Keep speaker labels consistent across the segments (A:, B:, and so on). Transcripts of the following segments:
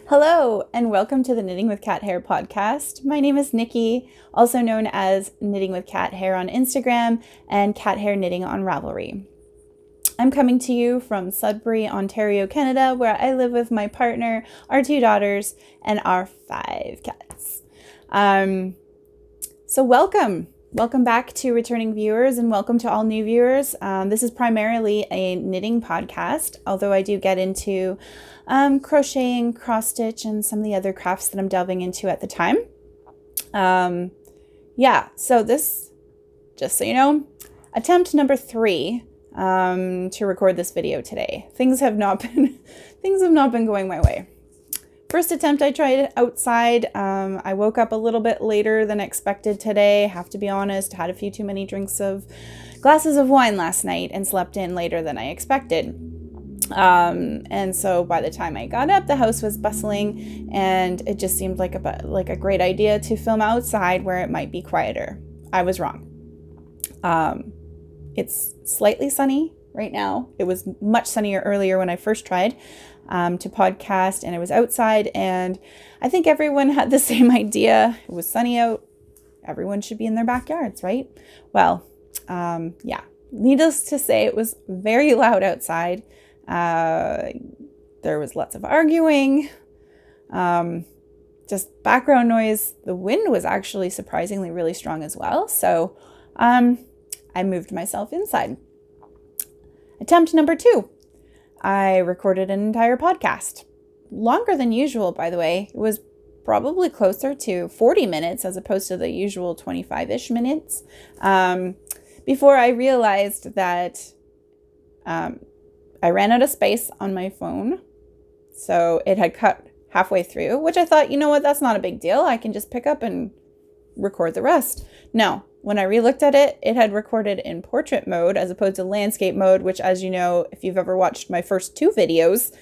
A: Hello, and welcome to the Knitting with Cat Hair podcast. My name is Nikki, also known as Knitting with Cat Hair on Instagram and Cat Hair Knitting on Ravelry. I'm coming to you from Sudbury, Ontario, Canada, where I live with my partner, our 2 daughters, and our 5 cats. So welcome back to returning viewers, and welcome to all new viewers. This is primarily a knitting podcast, although I do get into crocheting, cross stitch, and some of the other crafts that I'm delving into at the time. So this, just so you know, attempt number 3 to record this video today. Things have not been going my way. First attempt I tried outside. I woke up a little bit later than expected today. Have to be honest, had a few too many glasses of wine last night and slept in later than I expected. And so by the time I got up, the house was bustling, and it just seemed like a great idea to film outside where it might be quieter. I was wrong. It's slightly sunny right now. It was much sunnier earlier when I first tried to podcast, and it was outside, and I think everyone had the same idea. It was sunny out. Everyone should be in their backyards, right? Well, needless to say, it was very loud outside. There was lots of arguing, just background noise. The wind was actually surprisingly really strong as well. So, I moved myself inside. Attempt number 2. I recorded an entire podcast. Longer than usual, by the way. It was probably closer to 40 minutes as opposed to the usual 25-ish minutes. Before I realized that, I ran out of space on my phone, so it had cut halfway through, which I thought, you know what, that's not a big deal. I can just pick up and record the rest. No, when I re-looked at it, it had recorded in portrait mode as opposed to landscape mode, which, as you know, if you've ever watched my first 2 videos,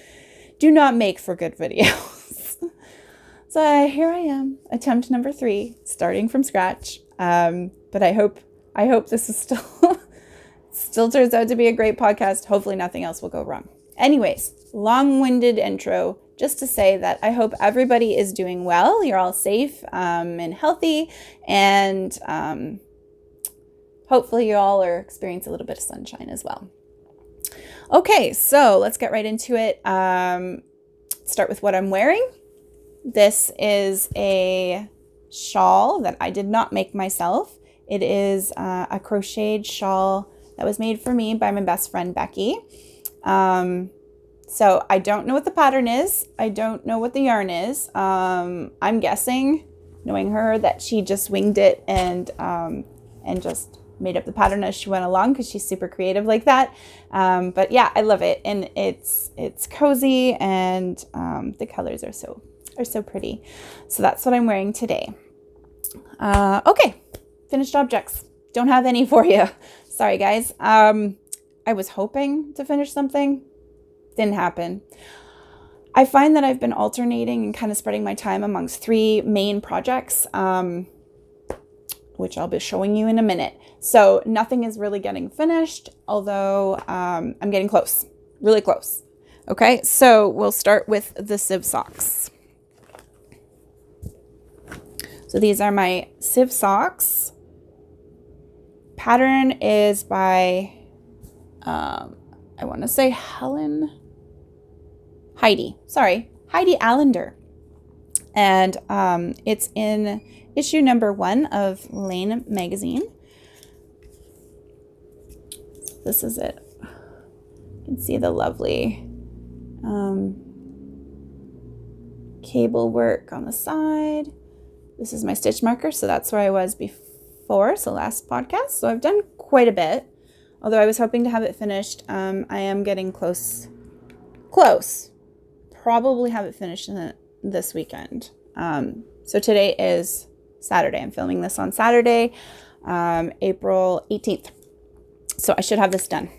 A: do not make for good videos. So here I am, attempt number 3, starting from scratch. But I hope this is still turns out to be a great podcast. Hopefully nothing else will go wrong. Anyways, long-winded intro just to say that I hope everybody is doing well. You're all safe and healthy, and hopefully you all are experiencing a little bit of sunshine as well. Okay, so let's get right into it. Start with what I'm wearing. This is a shawl that I did not make myself. It is a crocheted shawl that was made for me by my best friend, Becky. So I don't know what the pattern is. I don't know what the yarn is. I'm guessing, knowing her, that she just winged it and just made up the pattern as she went along, because she's super creative like that. But yeah, I love it. And it's cozy, and the colors are so pretty. So that's what I'm wearing today. Okay, finished objects. Don't have any for you. Sorry, guys. I was hoping to finish something. Didn't happen. I find that I've been alternating and kind of spreading my time amongst 3 main projects, which I'll be showing you in a minute. So nothing is really getting finished, although I'm getting close, really close. Okay, so we'll start with the sieve socks. So these are my sieve socks. Pattern is by, I want to say Heidi Alander. And it's in issue number 1 of Lane magazine. This is it. You can see the lovely cable work on the side. This is my stitch marker, so that's where I was before, so last podcast. So I've done quite a bit, although I was hoping to have it finished. I am getting close. Probably have it finished this weekend. So today is Saturday. I'm filming this on Saturday, April 18th. So I should have this done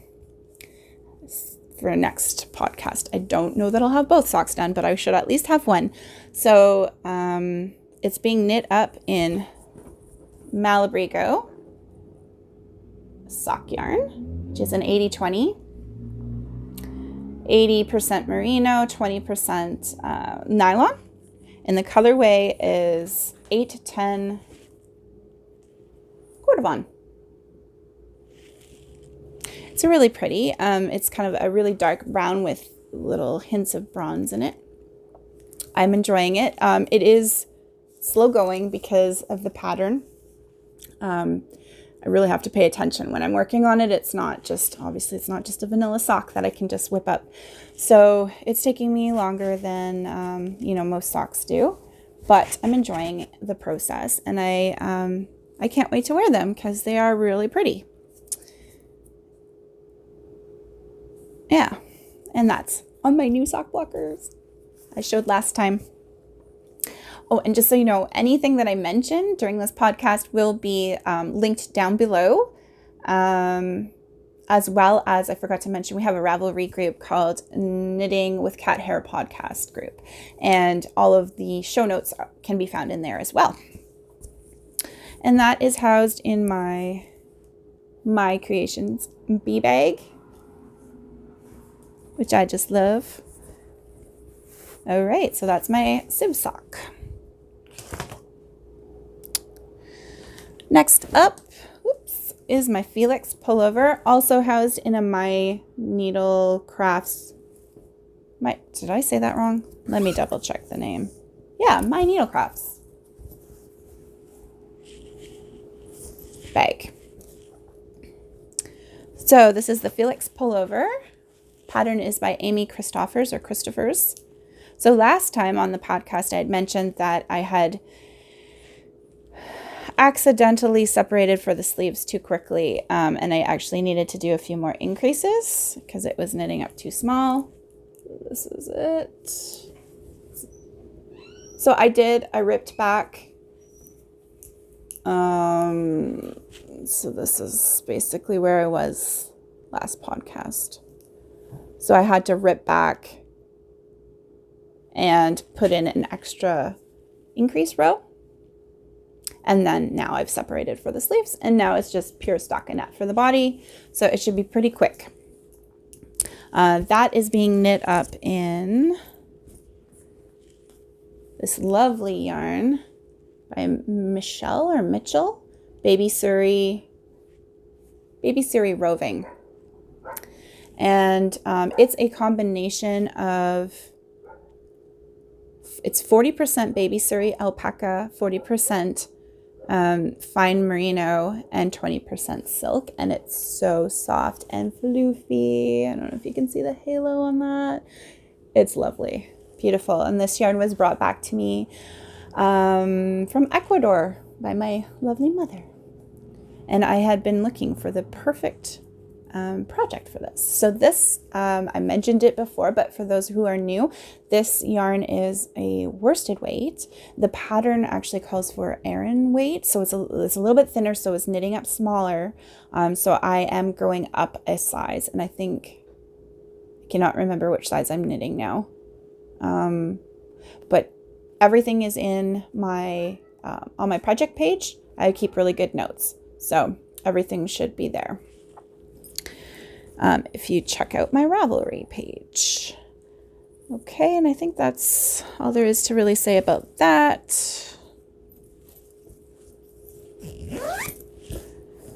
A: for next podcast. I don't know that I'll have both socks done, but I should at least have one. So it's being knit up in Malabrigo sock yarn, which is an 80/20. 80% merino, 20% nylon. And the colorway is 8 to 10 Cordovan. It's really pretty. It's kind of a really dark brown with little hints of bronze in it. I'm enjoying it. It is slow going because of the pattern. I really have to pay attention when I'm working on it. It's not just, obviously it's not just a vanilla sock that I can just whip up. So it's taking me longer than, you know, most socks do, but I'm enjoying the process, and I can't wait to wear them because they are really pretty. Yeah. And that's on my new sock blockers I showed last time. Oh, and just so you know, anything that I mentioned during this podcast will be linked down below. As well as, I forgot to mention, we have a Ravelry group called Knitting with Cat Hair Podcast group. And all of the show notes can be found in there as well. And that is housed in my Creations bee bag, which I just love. All right, so that's my sieve sock. Next up, is my Felix pullover, also housed in a My Needle Crafts. Did I say that wrong? Let me double check the name. Yeah, My Needle Crafts bag. So this is the Felix pullover. Pattern is by Amy Christoffers or Christoffers. So last time on the podcast, I had mentioned that I had accidentally separated for the sleeves too quickly, and I actually needed to do a few more increases because it was knitting up too small. This is it. So I ripped back. So this is basically where I was last podcast. So I had to rip back and put in an extra increase row. And then now I've separated for the sleeves, and now it's just pure stockinette for the body. So it should be pretty quick. That is being knit up in this lovely yarn by Michell, Baby Suri Roving. And it's a combination of, it's 40% Baby Suri alpaca, 40% fine merino, and 20% silk, and it's so soft and floofy. I don't know if you can see the halo on that. It's lovely, beautiful. And this yarn was brought back to me from Ecuador by my lovely mother, and I had been looking for the perfect project for this. So this, I mentioned it before, but for those who are new, this yarn is a worsted weight. The pattern actually calls for Aran weight, so it's a little bit thinner, so it's knitting up smaller. So I am going up a size, and I cannot remember which size I'm knitting now. But everything is in my on my project page. I keep really good notes, so everything should be there. If you check out my Ravelry page. Okay, and I think that's all there is to really say about that.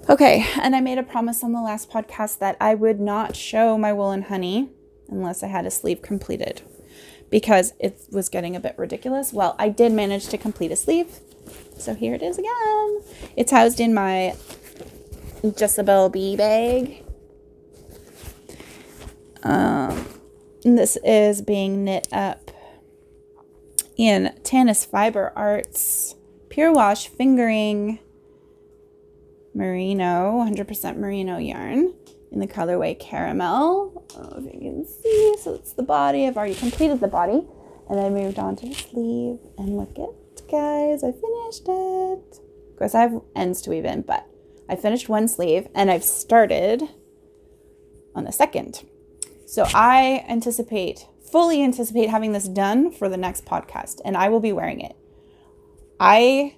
A: Okay, and I made a promise on the last podcast that I would not show my wool and honey unless I had a sleeve completed, because it was getting a bit ridiculous. Well, I did manage to complete a sleeve, so here it is again. It's housed in my Jezebel bee bag. This is being knit up in Tanis Fiber Arts PureWash Fingering merino, 100% merino yarn in the colorway Caramel. I don't know if you can see. So it's the body. I've already completed the body, and I moved on to the sleeve. And look at, guys, I finished it. Of course, I have ends to weave in, but I finished one sleeve, and I've started on the second. So I fully anticipate having this done for the next podcast, and I will be wearing it. I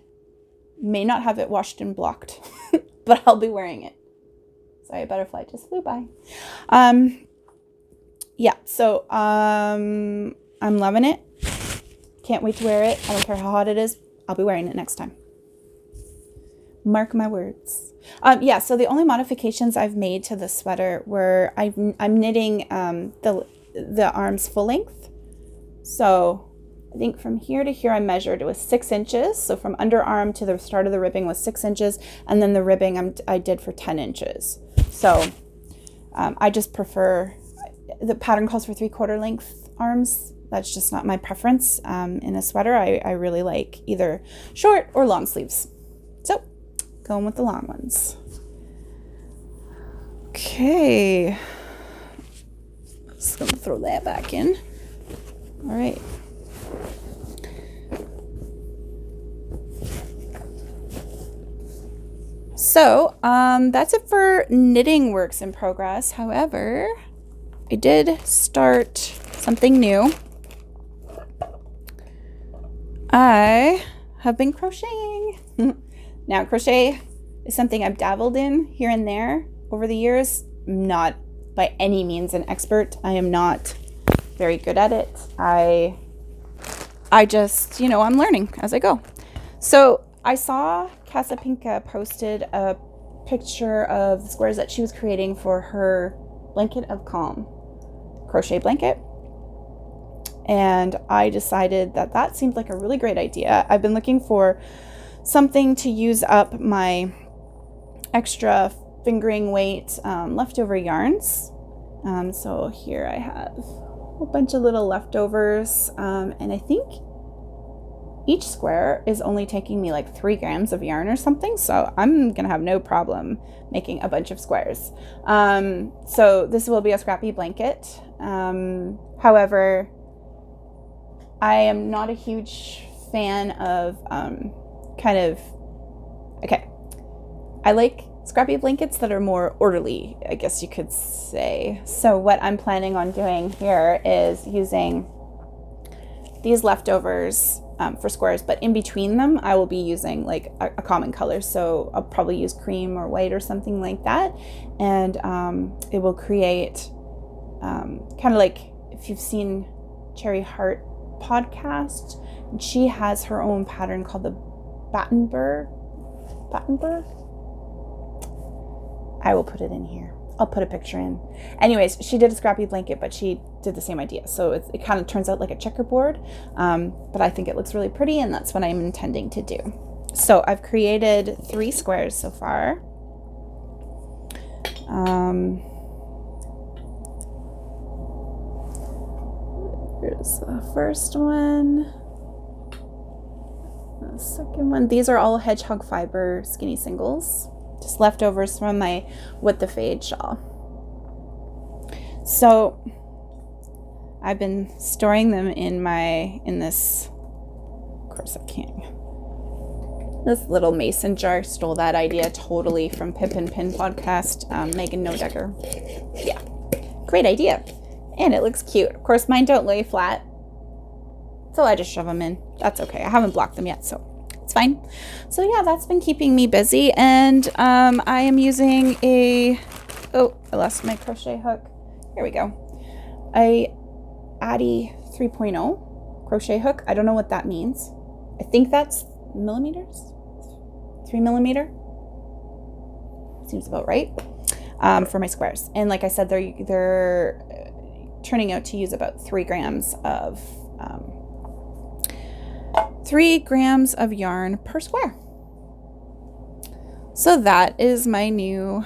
A: may not have it washed and blocked, but I'll be wearing it. Sorry, a butterfly just flew by. yeah, so I'm loving it. Can't wait to wear it. I don't care how hot it is. I'll be wearing it next time. Mark my words. Yeah, so the only modifications I've made to the sweater were I'm knitting the arms full length. So I think from here to here I measured, it was 6 inches. So from underarm to the start of the ribbing was 6 inches. And then the ribbing I did for 10 inches. So I just prefer, the pattern calls for 3/4 length arms. That's just not my preference. In a sweater, I really like either short or long sleeves. So going with the long ones. Okay. Just gonna throw that back in. All right. So that's it for knitting works in progress. However, I did start something new. I have been crocheting. Now, crochet is something I've dabbled in here and there over the years. I'm not by any means an expert. I am not very good at it. I just, I'm learning as I go. So I saw Cassapinka posted a picture of the squares that she was creating for her Blanket of Calm crochet blanket. And I decided that seemed like a really great idea. I've been looking for something to use up my extra fingering weight leftover yarns. So here I have a whole bunch of little leftovers. And I think each square is only taking me like 3 grams of yarn or something. So I'm going to have no problem making a bunch of squares. So this will be a scrappy blanket. However, I am not a huge fan of I like scrappy blankets that are more orderly, I guess you could say. So what I'm planning on doing here is using these leftovers for squares, but in between them I will be using like a common color. So I'll probably use cream or white or something like that, and it will create kind of like, if you've seen Cherry Heart podcast, she has her own pattern called the Battenberg. I will put it in here. I'll put a picture in. Anyways, she did a scrappy blanket, but she did the same idea. So it kind of turns out like a checkerboard, but I think it looks really pretty, and that's what I'm intending to do. So I've created 3 squares so far. Here's the first one. The second one. These are all Hedgehog fiber skinny singles. Just leftovers from my What the Fade shawl. So I've been storing them in this, of course I can't, this little mason jar. Stole that idea totally from Pip and Pin podcast, Megan Nodecker. Yeah, great idea. And it looks cute. Of course, mine don't lay flat, so I just shove them in. That's okay. I haven't blocked them yet, so it's fine. So yeah, that's been keeping me busy. And I am using oh, I lost my crochet hook. Here we go. A Addy 3.0 crochet hook. I don't know what that means. I think that's millimeters. 3 millimeter. Seems about right. For my squares. And like I said, they're turning out to use about 3 grams of 3 grams of yarn per square. So that is my new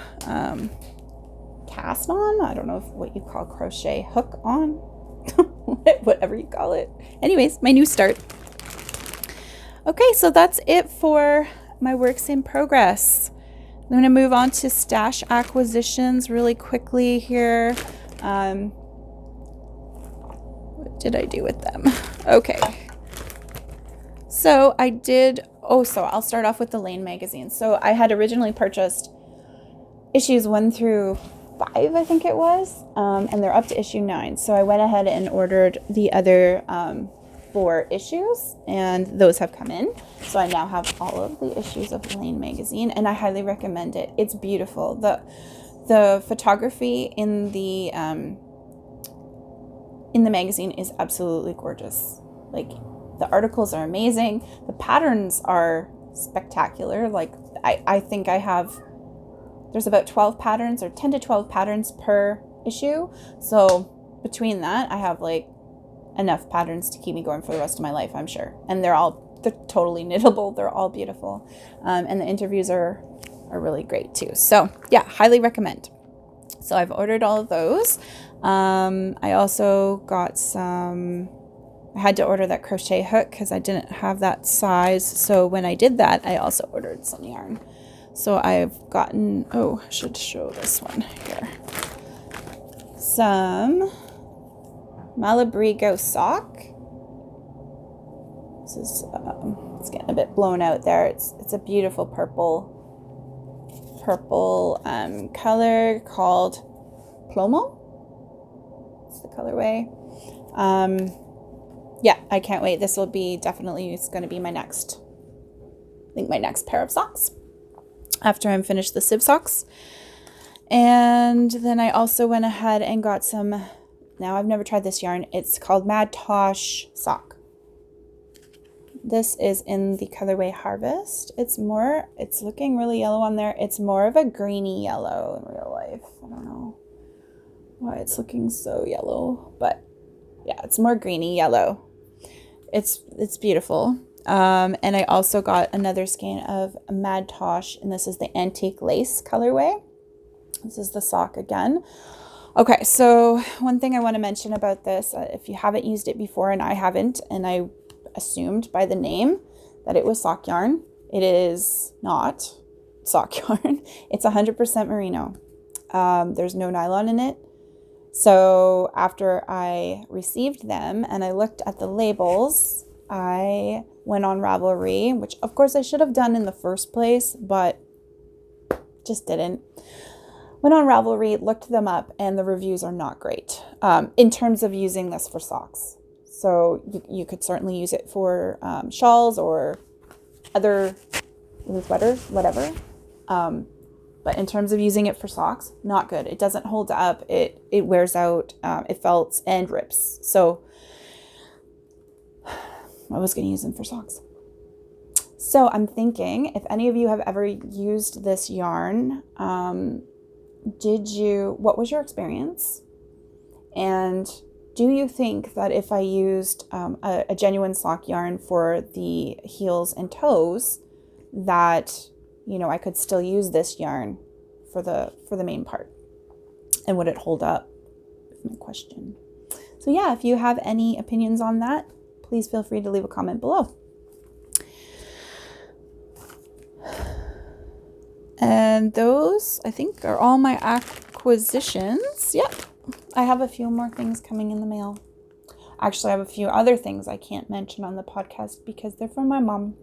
A: cast-on. I don't know what you call crochet hook on, whatever you call it. Anyways, my new start. Okay, so that's it for my works in progress. I'm going to move on to stash acquisitions really quickly here. What did I do with them? Okay. So I did, so I'll start off with the Lane magazine. So I had originally purchased issues 1 through 5, I think it was, and they're up to issue 9. So I went ahead and ordered the other 4 issues, and those have come in. So I now have all of the issues of Lane magazine, and I highly recommend it. It's beautiful. The photography in the in the magazine is absolutely gorgeous. Like, the articles are amazing. The patterns are spectacular. Like, I think there's about 12 patterns or 10 to 12 patterns per issue. So between that, I have like enough patterns to keep me going for the rest of my life, I'm sure. And they're totally knittable. They're all beautiful. And the interviews are really great too. So yeah, highly recommend. So I've ordered all of those. I also got I had to order that crochet hook because I didn't have that size. So when I did that, I also ordered some yarn. So I've gotten, I should show this one here. Some Malabrigo sock. This is, it's getting a bit blown out there. It's a beautiful purple color called Plomo. It's the colorway. Yeah, I can't wait. This will be it's going to be my next pair of socks after I'm finished the sieve socks. And then I also went ahead and got some, now I've never tried this yarn. It's called Mad Tosh sock. This is in the colorway Harvest. It's looking really yellow on there. It's more of a greeny yellow in real life. I don't know why it's looking so yellow, but yeah, it's more greeny yellow. It's beautiful. And I also got another skein of Mad Tosh, and this is the antique lace colorway. This is the sock again. Okay, so one thing I want to mention about this, if you haven't used it before, and I haven't, and I assumed by the name that it was sock yarn. It is not sock yarn. It's 100% merino. There's no nylon in it. So after I received them and I looked at the labels, I went on Ravelry, which of course I should have done in the first place, but just didn't. Went on Ravelry, looked them up, and the reviews are not great in terms of using this for socks. So you could certainly use it for shawls or other sweaters, whatever. But in terms of using it for socks, not good. It doesn't hold up. It wears out. It felts and rips. So I was going to use them for socks. So I'm thinking, if any of you have ever used this yarn, what was your experience? And do you think that if I used a genuine sock yarn for the heels and toes, that, I could still use this yarn for the main part? And would it hold up? Is my question. So yeah, if you have any opinions on that, please feel free to leave a comment below. And those, I think, are all my acquisitions. Yep. I have a few more things coming in the mail. Actually, I have a few other things I can't mention on the podcast because they're from my mom.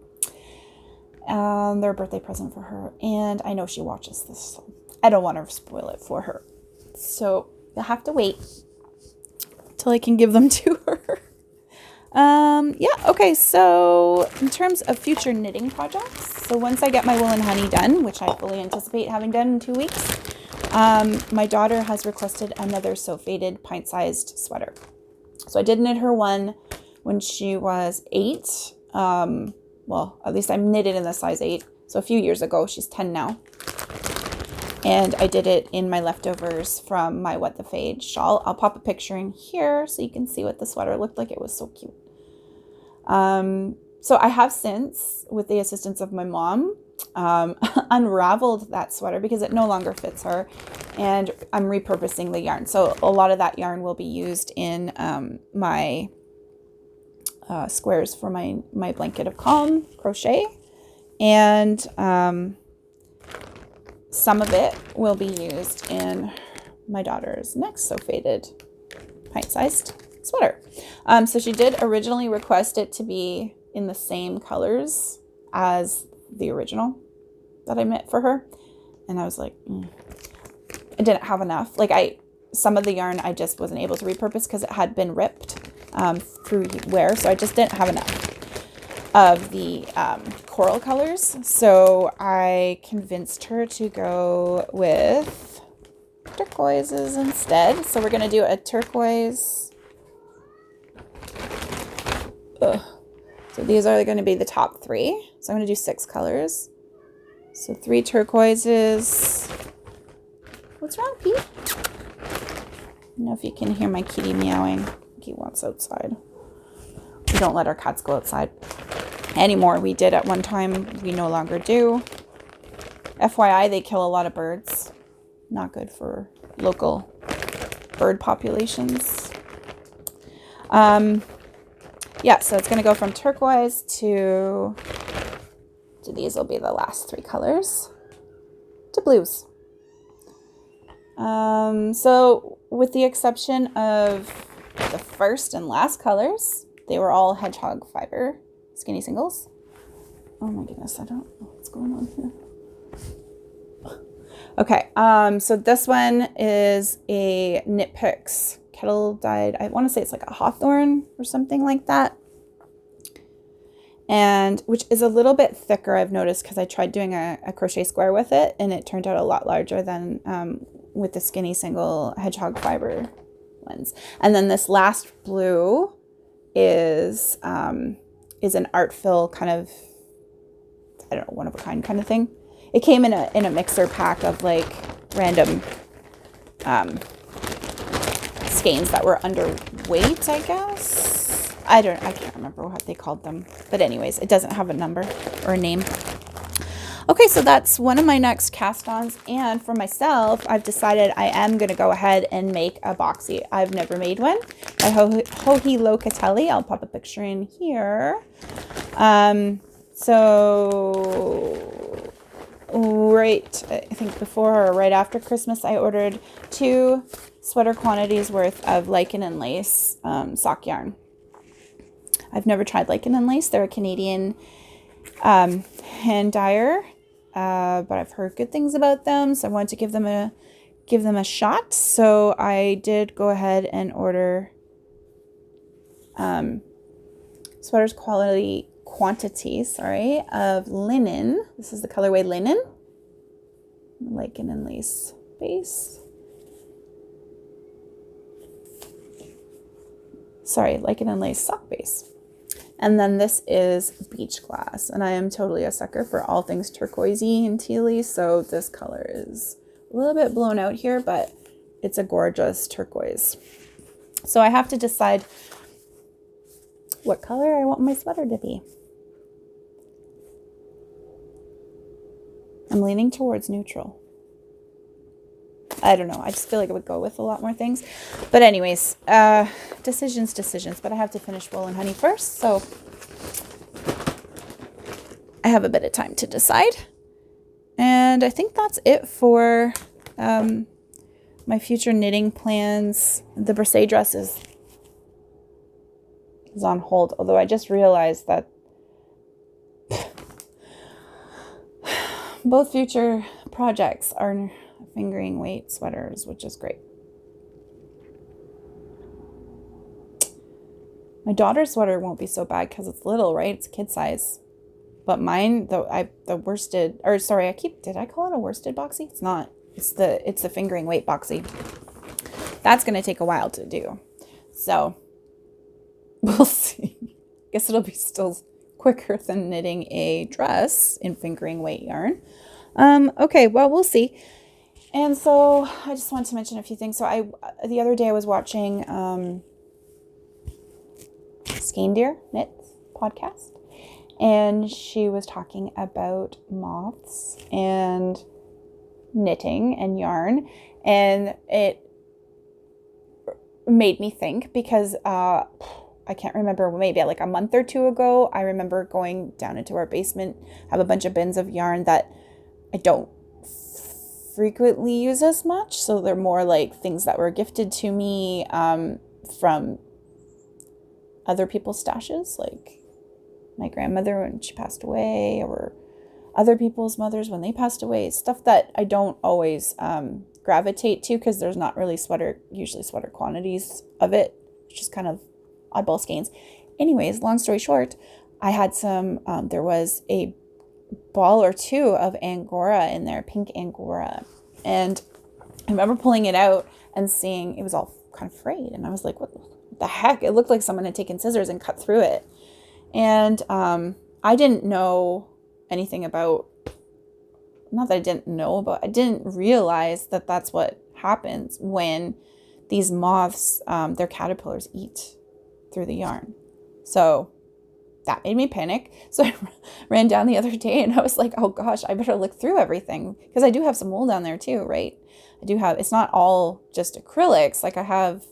A: They're a birthday present for her. And I know she watches this, so I don't want to spoil it for her. So you'll have to wait till I can give them to her. Yeah, okay, so in terms of future knitting projects, so once I get my wool and honey done, which I fully anticipate having done in 2 weeks, my daughter has requested another sew faded pint-sized sweater. So I did knit her one when she was 8. Well, at least I'm knitted in the size 8. So a few years ago. She's 10 now. And I did it in my leftovers from my What the Fade shawl. I'll pop a picture in here so you can see what the sweater looked like. It was so cute. So I have since, with the assistance of my mom, unraveled that sweater because it no longer fits her, and I'm repurposing the yarn. So a lot of that yarn will be used in my squares for my blanket of calm crochet, and some of it will be used in my daughter's next sew faded pint-sized sweater. So she did originally request it to be in the same colors as the original that I knit for her, and I was like, I didn't have enough. Like some of the yarn I just wasn't able to repurpose because it had been ripped through wear, so I just didn't have enough of the coral colors. So I convinced her to go with turquoises instead. So we're gonna do a turquoise Ugh. So these are going to be the top 3. So I'm going to do 6 colors. So 3 turquoises. What's wrong, Pete? I don't know if you can hear my kitty meowing. He wants outside. We don't let our cats go outside anymore. We did at one time. We no longer do. FYI, they kill a lot of birds. Not good for local bird populations. Yeah, so it's going to go from turquoise to these will be the last 3 colors, to blues. So with the exception of the first and last colors, they were all Hedgehog fiber skinny singles. Oh my goodness, I don't know what's going on here. Okay, so this one is a Knit Picks kettle dyed. I want to say it's like a hawthorn or something like that. And which is a little bit thicker, I've noticed, because I tried doing a crochet square with it and it turned out a lot larger than with the skinny single Hedgehog fiber ones. And then this last blue is an Artfil kind of, I don't know, one of a kind of thing. It came in a mixer pack of like random skeins that were underweight, I guess. I can't remember what they called them. But anyways, it doesn't have a number or a name. Okay, so that's one of my next cast-ons. And for myself, I've decided I am going to go ahead and make a boxy. I've never made one. By Hohi Locatelli. I'll pop a picture in here. So right, I think before or right after Christmas, I ordered 2 sweater quantities worth of Lichen and Lace sock yarn. I've never tried Lichen and Lace. They're a Canadian hand dyer, but I've heard good things about them, so I wanted to give them a shot. So I did go ahead and order sweaters quantity of linen. This is the colorway Linen, Lichen and Lace base. Sorry, Lichen and Lace sock base. And then this is Beach Glass. And I am totally a sucker for all things turquoisey and tealy. So this color is a little bit blown out here, but it's a gorgeous turquoise. So I have to decide what color I want my sweater to be. I'm leaning towards neutral. I don't know. I just feel like it would go with a lot more things. But anyways, decisions. But I have to finish Wool and Honey first. So I have a bit of time to decide. And I think that's it for my future knitting plans. The Brisset dress is on hold. Although I just realized that both future projects are fingering weight sweaters, which is great. My daughter's sweater won't be so bad because it's little, right? It's kid size. But mine, the worsted, or sorry, did I call it a worsted boxy? It's not. It's the fingering weight boxy. That's going to take a while to do. So we'll see. Guess it'll be still quicker than knitting a dress in fingering weight yarn. Okay, well, we'll see. And so I just wanted to mention a few things. So the other day I was watching Skein Knits podcast, and she was talking about moths and knitting and yarn, and it made me think because I can't remember, maybe like a month or 2 ago, I remember going down into our basement, have a bunch of bins of yarn that I don't frequently use as much. So they're more like things that were gifted to me from other people's stashes, like my grandmother when she passed away, or other people's mothers when they passed away. Stuff that I don't always gravitate to because there's not really usually sweater quantities of it. It's just kind of oddball skeins. Anyways, long story short, I had some, there was a ball or 2 of Angora in there, pink Angora. And I remember pulling it out and seeing it was all kind of frayed. And I was like, what the heck? It looked like someone had taken scissors and cut through it. And I didn't know anything about, not that I didn't know, but I didn't realize that that's what happens when these moths, their caterpillars eat through the yarn. So that made me panic. So I ran down the other day and I was like, oh gosh, I better look through everything, because I do have some wool down there too, right? I do have, it's not all just acrylics. Like I have,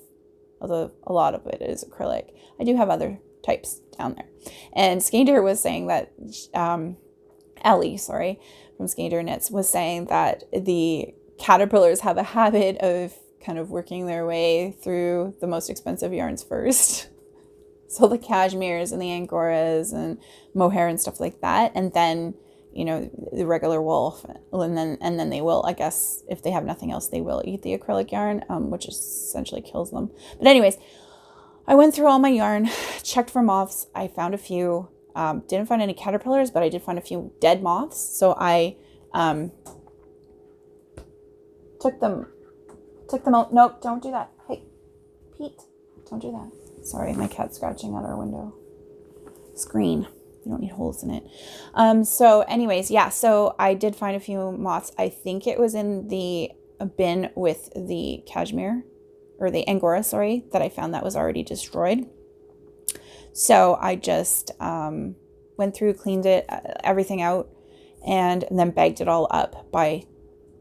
A: although a lot of it is acrylic, I do have other types down there. And Skander was saying that, Ellie, sorry, from Skander Knits was saying that the caterpillars have a habit of kind of working their way through the most expensive yarns first. So the cashmeres and the angoras and mohair and stuff like that. And then, you know, the regular wool. And then they will, I guess, if they have nothing else, they will eat the acrylic yarn, which essentially kills them. But anyways, I went through all my yarn, checked for moths. I found a few, didn't find any caterpillars, but I did find a few dead moths. So I took them out. Nope, don't do that. Hey, Pete, don't do that. Sorry, my cat's scratching at our window screen. You don't need holes in it. So anyways, yeah, so I did find a few moths. I think it was in the bin with the cashmere, or the angora, sorry, that I found that was already destroyed. So I just went through, cleaned it, everything out, and then bagged it all up by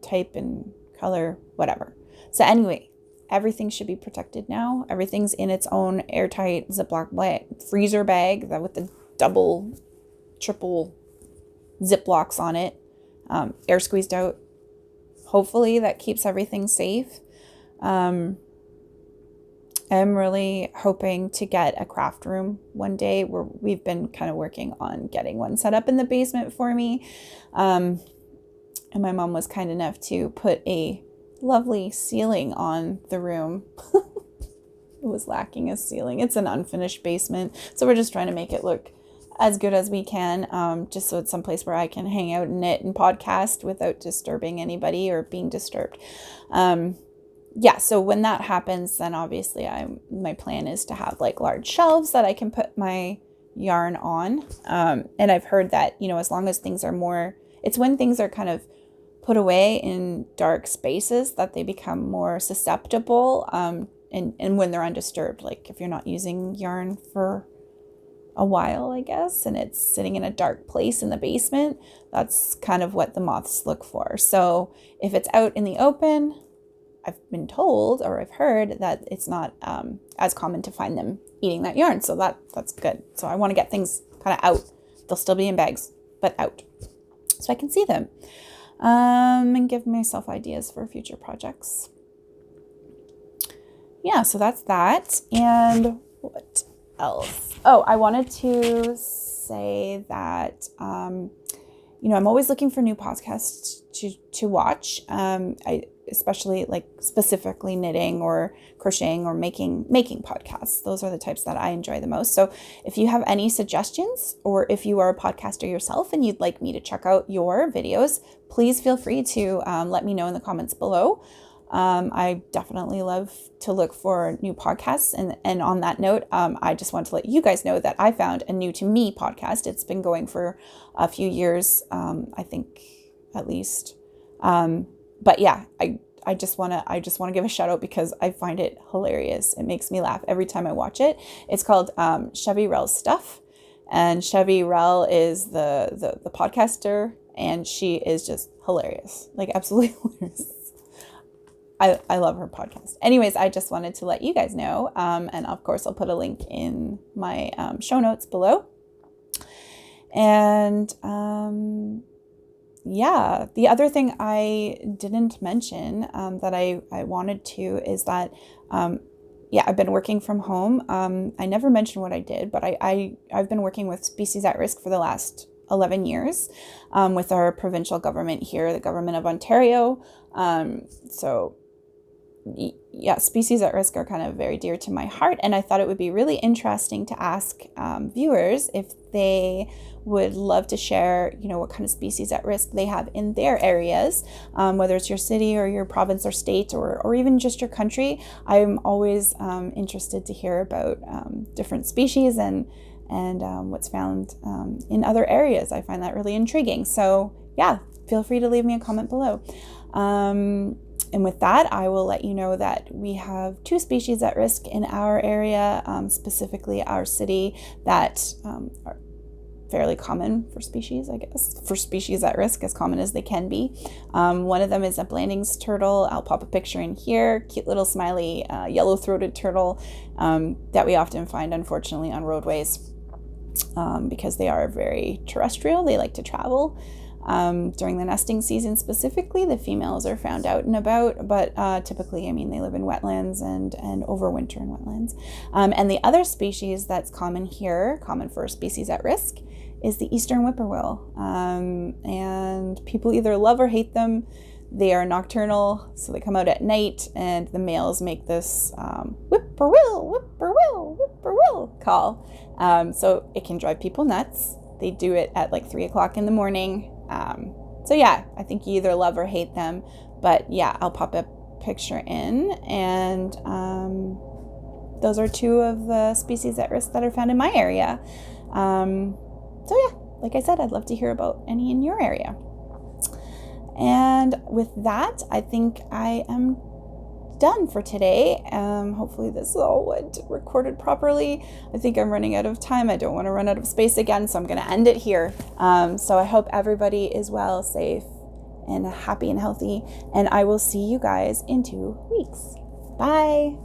A: type and color, whatever. So anyway, everything should be protected now. Everything's in its own airtight Ziploc freezer bag that with the double, triple Ziplocs on it, air squeezed out. Hopefully that keeps everything safe. I'm really hoping to get a craft room one day. We've been kind of working on getting one set up in the basement for me. And my mom was kind enough to put a lovely ceiling on the room. It was lacking a ceiling. It's an unfinished basement, so we're just trying to make it look as good as we can, just so it's someplace where I can hang out and knit and podcast without disturbing anybody or being disturbed. Yeah, so when that happens, then obviously my plan is to have like large shelves that I can put my yarn on. And I've heard that, you know, as long as things are more, it's when things are kind of put away in dark spaces that they become more susceptible, and when they're undisturbed, like if you're not using yarn for a while, I guess, and it's sitting in a dark place in the basement, that's kind of what the moths look for. So if it's out in the open, I've been told, or I've heard, that it's not as common to find them eating that yarn. So that's good. So I want to get things kind of out. They'll still be in bags, but out, so I can see them. And give myself ideas for future projects. Yeah, so that's that. And what else? Oh, I wanted to say that, you know, I'm always looking for new podcasts to watch. Especially like specifically knitting or crocheting or making podcasts. Those are the types that I enjoy the most. So if you have any suggestions, or if you are a podcaster yourself and you'd like me to check out your videos, please feel free to let me know in the comments below. I definitely love to look for new podcasts. And on that note, I just want to let you guys know that I found a new to me podcast. It's been going for a few years, I think at least. But yeah, I just want to give a shout out because I find it hilarious. It makes me laugh every time I watch it. It's called Chevy Rel's Stuff, and Chevy Rel is the podcaster, and she is just hilarious, like absolutely hilarious. I love her podcast. Anyways, I just wanted to let you guys know, and of course I'll put a link in my show notes below. And yeah, the other thing I didn't mention that I wanted to is that, yeah, I've been working from home. I never mentioned what I did, but I've been working with Species at Risk for the last 11 years with our provincial government here, the government of Ontario. So yeah, Species at Risk are kind of very dear to my heart, and I thought it would be really interesting to ask viewers if they would love to share, you know, what kind of species at risk they have in their areas, whether it's your city or your province or state, or even just your country. I'm always interested to hear about different species and and what's found in other areas. I find that really intriguing. So yeah, feel free to leave me a comment below. And with that, I will let you know that we have 2 species at risk in our area, specifically our city, that are fairly common for species, I guess, for species at risk, as common as they can be. One of them is a Blanding's turtle. I'll pop a picture in here. Cute little smiley yellow-throated turtle that we often find, unfortunately, on roadways because they are very terrestrial. They like to travel. During the nesting season specifically, the females are found out and about, but typically, I mean, they live in wetlands and overwinter in wetlands. And the other species that's common here, common for species at risk, is the eastern whippoorwill. And people either love or hate them. They are nocturnal, so they come out at night, and the males make this whippoorwill, whippoorwill, whippoorwill call. So it can drive people nuts. They do it at like 3 o'clock in the morning. So yeah, I think you either love or hate them, but yeah, I'll pop a picture in, and those are 2 of the species at risk that are found in my area. So yeah, like I said, I'd love to hear about any in your area. And with that, I think I am done for today. Hopefully this all went recorded properly. I think I'm running out of time. I don't want to run out of space again, so I'm going to end it here. So I hope everybody is well, safe, and happy and healthy, and I will see you guys in 2 weeks. Bye.